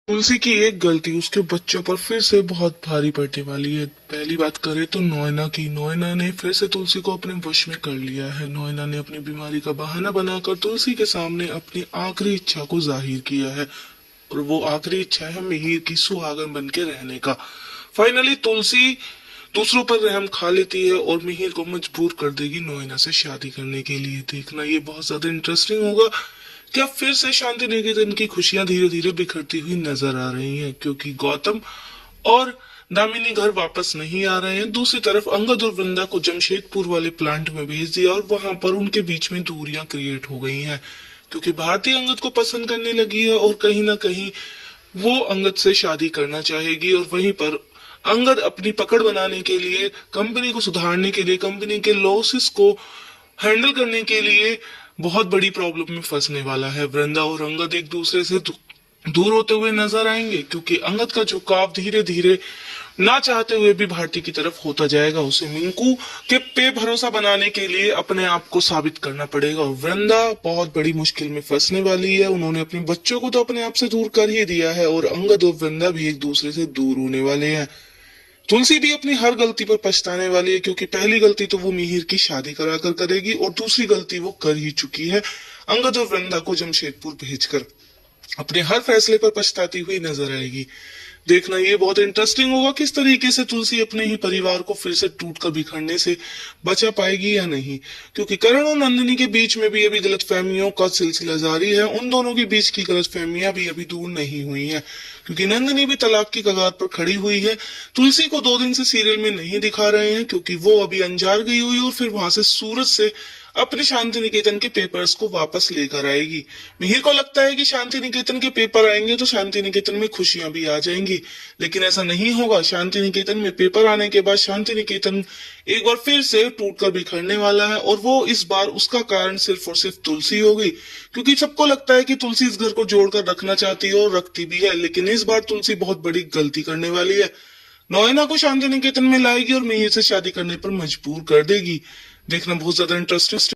तुलसी की एक गलती उसके बच्चों पर फिर से बहुत भारी पड़ने वाली है। पहली बात करें तो नोएना की। नोएना ने फिर से तुलसी को अपने वश में कर लिया है। नोएना ने अपनी बीमारी का बहाना बनाकर तुलसी के सामने अपनी आखिरी इच्छा को जाहिर किया है, और वो आखिरी इच्छा है मिहिर की सुहागन बन के रहने का। फाइनली तुलसी दूसरों पर रहम खा लेती है और मिहिर को मजबूर कर देगी नोएना से शादी करने के लिए। देखना ये बहुत ज्यादा इंटरेस्टिंग होगा। क्या फिर से शांति निकेतन की खुशियां धीरे धीरे बिखरती हुई नजर आ रही हैं, क्योंकि गौतम और दामिनी घर वापस नहीं आ रहे हैं। दूसरी तरफ अंगद और वृंदा को जमशेदपुर वाले प्लांट में भेज दिया और वहां पर उनके बीच में दूरियां क्रिएट हो गई हैं, क्योंकि भारती अंगद को पसंद करने लगी है और कहीं ना कहीं वो अंगद से शादी करना चाहेगी। और वहीं पर अंगद अपनी पकड़ बनाने के लिए, कंपनी को सुधारने के लिए, कंपनी के लॉसेस को हैंडल करने के लिए बहुत बड़ी प्रॉब्लम में फंसने वाला है। वृंदा और अंगद एक दूसरे से दूर होते हुए नजर आएंगे, क्योंकि अंगद का झुकाव धीरे धीरे ना चाहते हुए भी भारती की तरफ होता जाएगा। उसे मिंकू के पे भरोसा बनाने के लिए अपने आप को साबित करना पड़ेगा। और वृंदा बहुत बड़ी मुश्किल में फंसने वाली है। उन्होंने अपने बच्चों को तो अपने आप से दूर कर ही दिया है, और अंगद और वृंदा भी एक दूसरे से दूर होने वाले हैं। तुलसी भी अपनी हर गलती पर पछताने वाली है, क्योंकि पहली गलती तो वो मिहिर की शादी कराकर करेगी, और दूसरी गलती वो कर ही चुकी है, अंगद और वृंदा को जमशेदपुर भेजकर। अपने हर फैसले पर पछताती हुई नजर आएगी। देखना ये बहुत इंटरेस्टिंग होगा, किस तरीके से तुलसी अपने ही परिवार को फिर से टूटकर बिखरने से बचा पाएगी या नहीं। क्योंकि करण और नंदिनी के बीच में भी अभी गलतफहमियों का सिलसिला जारी है। उन दोनों के बीच की गलतफहमियां भी अभी दूर नहीं हुई हैं, क्योंकि नंदिनी भी तलाक की कगार पर खड़ी हुई है। तुलसी को 2 दिन से सीरियल में नहीं दिखा रहे हैं, क्योंकि वो अभी अंजार गई हुई और फिर वहां से सूरत से अपने शांति निकेतन के पेपर्स को वापस लेकर आएगी। मिहिर को लगता है कि शांति निकेतन के पेपर आएंगे तो शांति निकेतन में खुशियां भी आ जाएंगी, लेकिन ऐसा नहीं होगा। शांति निकेतन में पेपर आने के बाद शांति निकेतन एक बार फिर से टूटकर बिखरने वाला है, और वो इस बार उसका कारण सिर्फ और सिर्फ तुलसी होगी। क्योंकि सबको लगता है कि तुलसी इस घर को जोड़कर रखना चाहती है और रखती भी है, लेकिन इस बार तुलसी बहुत बड़ी गलती करने वाली है। नोएना को शांति निकेतन में लाएगी और मिहिर से शादी करने पर मजबूर कर देगी। देखना बहुत ज्यादा इंटरेस्टिंग